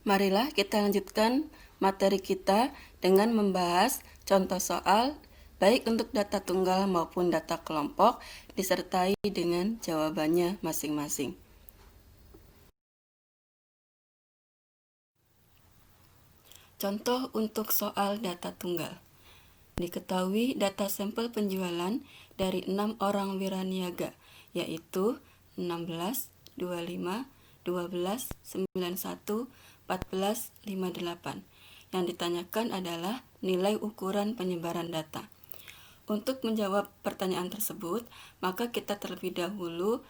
Marilah kita lanjutkan materi kita dengan membahas contoh soal baik untuk data tunggal maupun data kelompok disertai dengan jawabannya masing-masing. Contoh untuk soal data tunggal. Diketahui data sampel penjualan dari 6 orang wiraniaga, yaitu 16, 25, 12, 91, 14, 58. Yang ditanyakan adalah nilai ukuran penyebaran data. Untuk menjawab pertanyaan tersebut, maka kita terlebih dahulu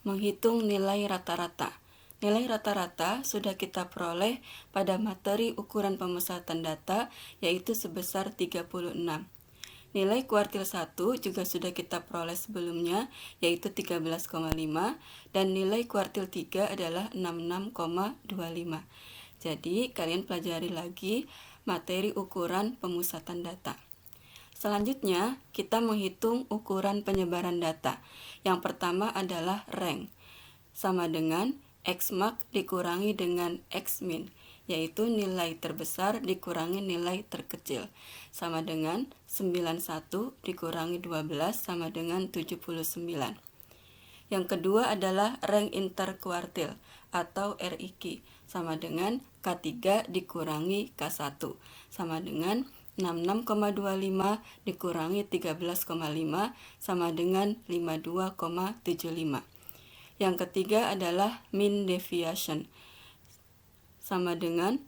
menghitung nilai rata-rata. Nilai rata-rata sudah kita peroleh pada materi ukuran pemusatan data, yaitu sebesar 36. Nilai kuartil 1 juga sudah kita peroleh sebelumnya, yaitu 13,5, dan nilai kuartil 3 adalah 66,25. Jadi, kalian pelajari lagi materi ukuran pemusatan data. Selanjutnya, kita menghitung ukuran penyebaran data. Yang pertama adalah rank, sama dengan Xmax dikurangi dengan Xmin, yaitu nilai terbesar dikurangi nilai terkecil, sama dengan 91 dikurangi 12 sama dengan 79. Yang kedua adalah rank interkuartil atau RIQ, sama dengan K3 dikurangi K1, sama dengan 66,25 dikurangi 13,5 sama dengan 52,75. Yang ketiga adalah mean deviation, sama dengan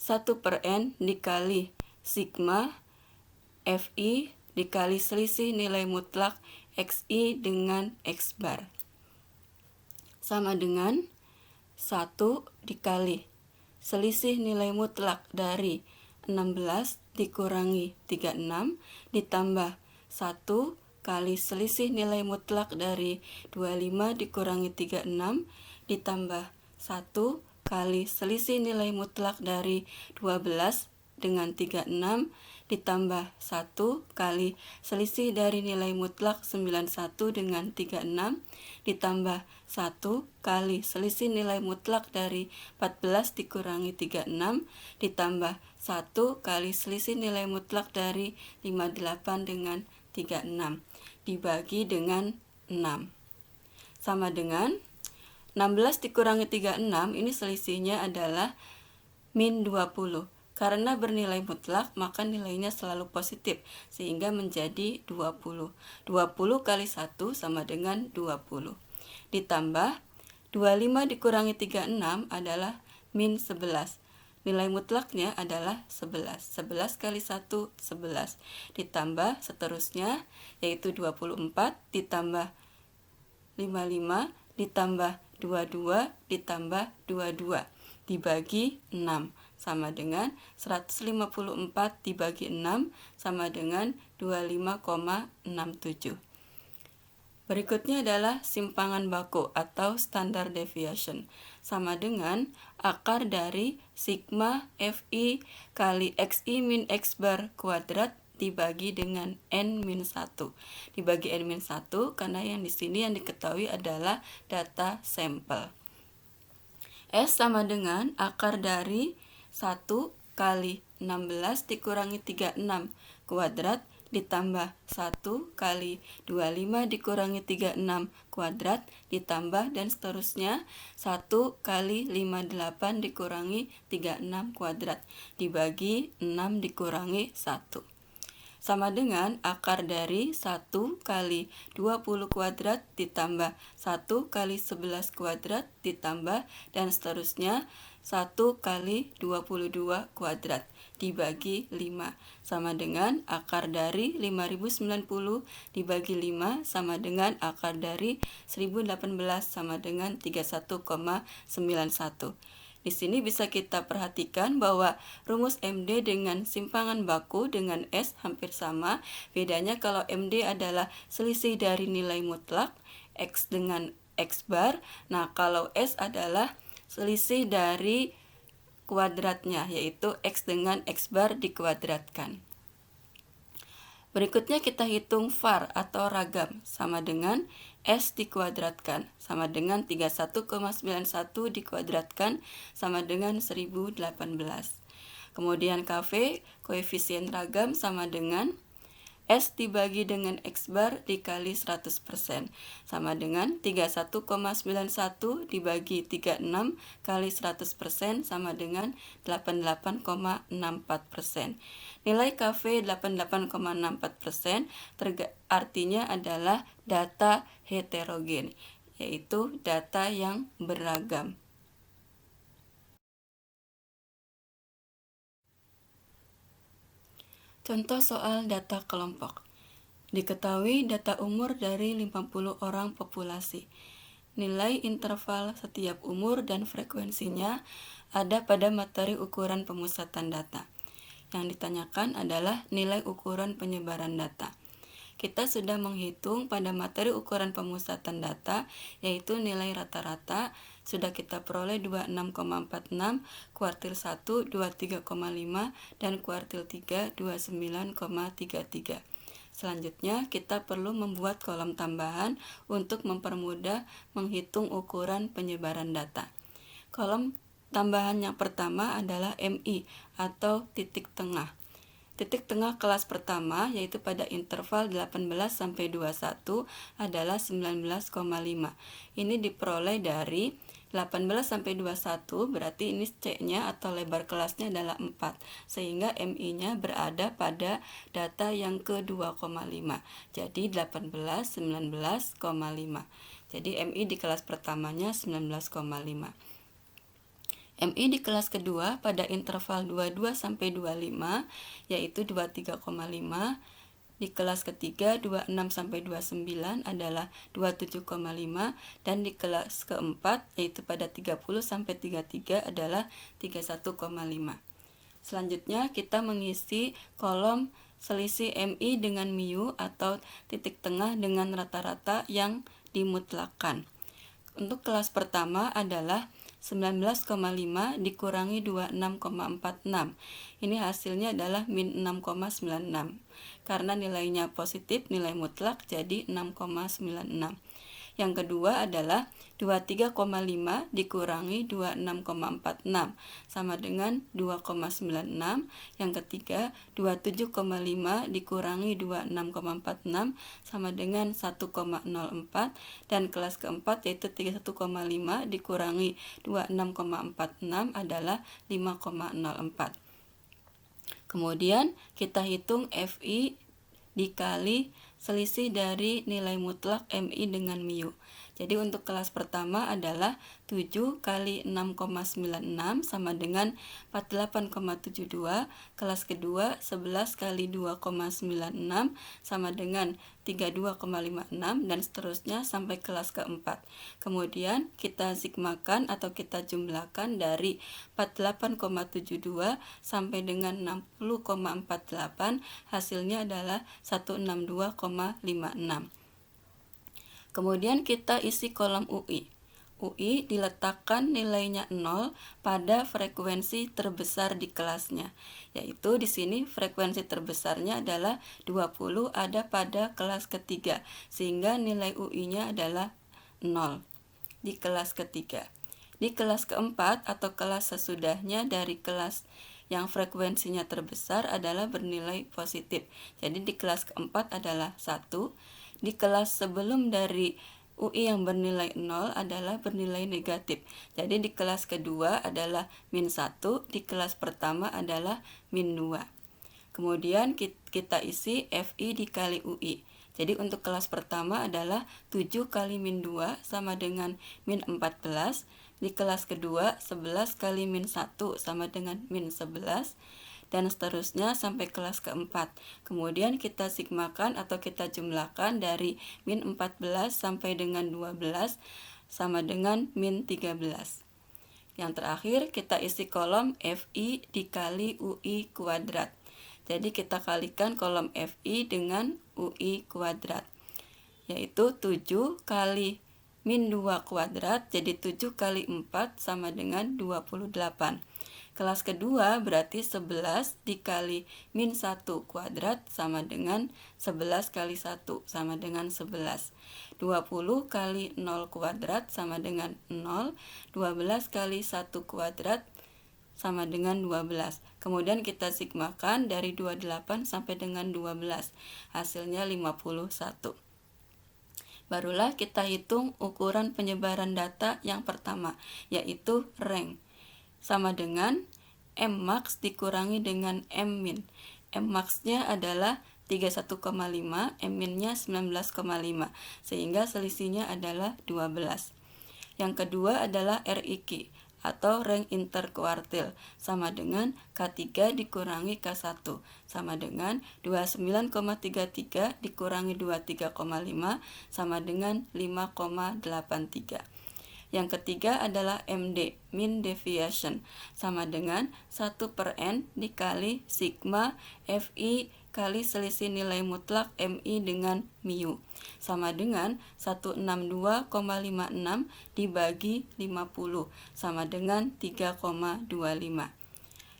1/n dikali sigma Fi dikali selisih nilai mutlak Xi dengan X bar, sama dengan 1 dikali selisih nilai mutlak dari 16 dikurangi 36 ditambah 1 kali selisih nilai mutlak dari 25 dikurangi 36 ditambah 1 kali selisih nilai mutlak dari 12 dengan 36 ditambah 1 kali selisih dari nilai mutlak 91 dengan 36 ditambah 1 kali selisih nilai mutlak dari 14 dikurangi 36 ditambah 1 kali selisih nilai mutlak dari 58 dengan 36 dibagi dengan 6, sama dengan 16 dikurangi 36, ini selisihnya adalah min 20. Karena bernilai mutlak, maka nilainya selalu positif, sehingga menjadi 20. 20 kali 1 sama dengan 20. Ditambah 25 dikurangi 36 adalah min 11. Nilai mutlaknya adalah 11. 11 kali 1, 11. Ditambah seterusnya, yaitu 24 ditambah 55 ditambah 22 ditambah 22 dibagi 6 sama dengan 154 dibagi 6 sama dengan 25,67. Berikutnya adalah simpangan baku atau standard deviation, sama dengan akar dari sigma Fi kali Xi min X bar kuadrat dibagi dengan N-1. Dibagi N-1 karena yang di sini yang diketahui adalah data sampel. S sama dengan akar dari 1 kali 16 dikurangi 36 kuadrat ditambah 1 kali 25 dikurangi 36 kuadrat ditambah dan seterusnya 1 kali 58 dikurangi 36 kuadrat dibagi 6 dikurangi 1. Sama dengan akar dari 1 kali 20 kuadrat ditambah 1 kali 11 kuadrat ditambah dan seterusnya 1 kali 22 kuadrat dibagi 5 sama dengan akar dari 5090 dibagi 5 sama dengan akar dari 1018 sama dengan 31,91. Di sini bisa kita perhatikan bahwa rumus MD dengan simpangan baku dengan S hampir sama. Bedanya kalau MD adalah selisih dari nilai mutlak, X dengan X bar. Nah, kalau S adalah selisih dari kuadratnya, yaitu X dengan X bar dikuadratkan. Berikutnya kita hitung var atau ragam, sama dengan S dikuadratkan, sama dengan 31,91 dikuadratkan, sama dengan 1018. Kemudian KV, koefisien ragam, sama dengan S dibagi dengan X bar dikali 100%, sama dengan 31,91 dibagi 36 kali 100% sama dengan 88,64%. Nilai KV 88,64% artinya adalah data heterogen, yaitu data yang beragam. Contoh soal data kelompok. Diketahui data umur dari 50 orang populasi. Nilai interval setiap umur dan frekuensinya ada pada materi ukuran pemusatan data. Yang ditanyakan adalah nilai ukuran penyebaran data. Kita sudah menghitung pada materi ukuran pemusatan data, yaitu nilai rata-rata sudah kita peroleh 26,46, kuartil 1 23,5, dan kuartil 3 29,33. Selanjutnya, kita perlu membuat kolom tambahan untuk mempermudah menghitung ukuran penyebaran data. Kolom tambahan yang pertama adalah MI atau titik tengah. Titik tengah kelas pertama, yaitu pada interval 18-21 adalah 19,5. Ini diperoleh dari 18-21, berarti ini C-nya atau lebar kelasnya adalah 4, sehingga MI-nya berada pada data yang ke-2,5. Jadi 18, 19,5. Jadi MI di kelas pertamanya 19,5. MI di kelas kedua pada interval 22-25 yaitu 23,5. Di kelas ketiga 26-29 adalah 27,5, dan di kelas keempat yaitu pada 30-33 adalah 31,5. Selanjutnya kita mengisi kolom selisih MI dengan mu atau titik tengah dengan rata-rata yang dimutlakkan. Untuk kelas pertama adalah 19,5 dikurangi 26,46. Ini hasilnya adalah min 6,96. Karena nilainya positif, nilai mutlak, jadi 6,96. Yang kedua adalah 23,5 dikurangi 26,46 sama dengan 2,96. Yang ketiga 27,5 dikurangi 26,46 sama dengan 1,04. Dan kelas keempat yaitu 31,5 dikurangi 26,46 adalah 5,04. Kemudian kita hitung FI dikali selisih dari nilai mutlak MI dengan mu. Jadi untuk kelas pertama adalah 7 kali 6,96 sama dengan 48,72. Kelas kedua 11 kali 2,96 sama dengan 32,56, dan seterusnya sampai kelas keempat. Kemudian kita sigmakan atau kita jumlahkan dari 48,72 sampai dengan 60,48, hasilnya adalah 162,56. Kemudian kita isi kolom UI. UI diletakkan nilainya 0 pada frekuensi terbesar di kelasnya, yaitu di sini frekuensi terbesarnya adalah 20 ada pada kelas ketiga, sehingga nilai UI-nya adalah 0 di kelas ketiga. Di kelas keempat atau kelas sesudahnya dari kelas yang frekuensinya terbesar adalah bernilai positif. Jadi di kelas keempat adalah 1. Di kelas sebelum dari UI yang bernilai 0 adalah bernilai negatif. Jadi di kelas kedua adalah min 1, di kelas pertama adalah min 2. Kemudian kita isi FI dikali UI. Jadi untuk kelas pertama adalah 7 kali min 2 sama dengan min 14. Di kelas kedua 11 kali min 1 sama dengan min 11. Dan seterusnya sampai kelas keempat. Kemudian kita sigmakan atau kita jumlahkan dari min 14 sampai dengan 12 sama dengan min 13. Yang terakhir kita isi kolom FI dikali UI kuadrat. Jadi kita kalikan kolom FI dengan UI kuadrat, yaitu 7 kali min 2 kuadrat, jadi 7 kali 4 sama dengan 28. Kelas kedua berarti 11 dikali min 1 kuadrat sama dengan 11 kali 1 sama dengan 11. 20 kali 0 kuadrat sama dengan 0. 12 kali 1 kuadrat sama dengan 12. Kemudian kita sigmakan dari 28 sampai dengan 12. Hasilnya 51. Barulah kita hitung ukuran penyebaran data yang pertama, yaitu rank. Sama dengan M-max dikurangi dengan M-min. M-max-nya adalah 31,5, M-min-nya 19,5, sehingga selisihnya adalah 12. Yang kedua adalah RIQ, atau rank interkuartil, sama dengan K3 dikurangi K1, sama dengan 29,33 dikurangi 23,5, sama dengan 5,83. Yang ketiga adalah MD, mean deviation, sama dengan 1/n dikali sigma FI kali selisih nilai mutlak MI dengan mu, sama dengan 162,56 dibagi 50, sama dengan 3,25.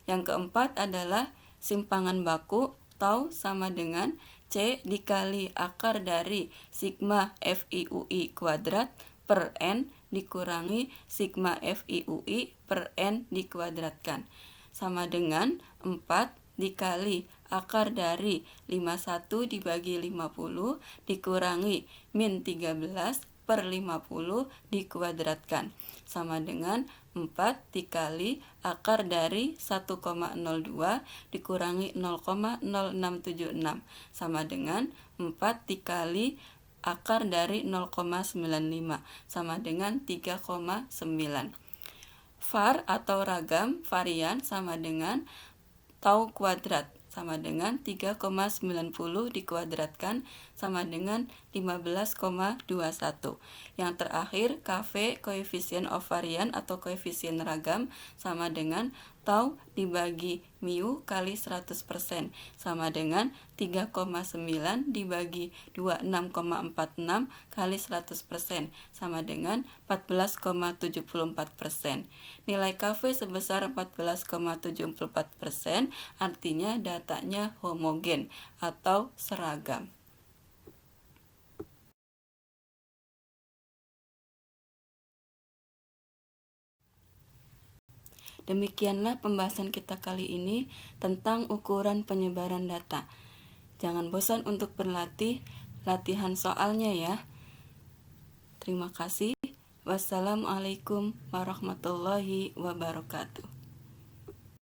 Yang keempat adalah simpangan baku, tau sama dengan C dikali akar dari sigma FI/UI kuadrat per N dikurangi sigma FI/UI per N dikuadratkan, sama dengan 4 dikali akar dari 51 dibagi 50 dikurangi min 13 per 50 dikuadratkan, sama dengan 4 dikali akar dari 1,02 dikurangi 0,0676, sama dengan 4 dikali akar dari 0,95, sama dengan 3,9. Var atau ragam varian sama dengan tau kuadrat, sama dengan 3,90 dikuadratkan, sama dengan 15,21. Yang terakhir, KV koefisien of varian atau koefisien ragam sama dengan tau dibagi mu kali 100%, sama dengan 3,9 dibagi 26,46 kali 100%, sama dengan 14,74%. Nilai KV sebesar 14,74%, artinya datanya homogen atau seragam. Demikianlah pembahasan kita kali ini tentang ukuran penyebaran data. Jangan bosan untuk berlatih, latihan soalnya ya. Terima kasih. Wassalamualaikum warahmatullahi wabarakatuh.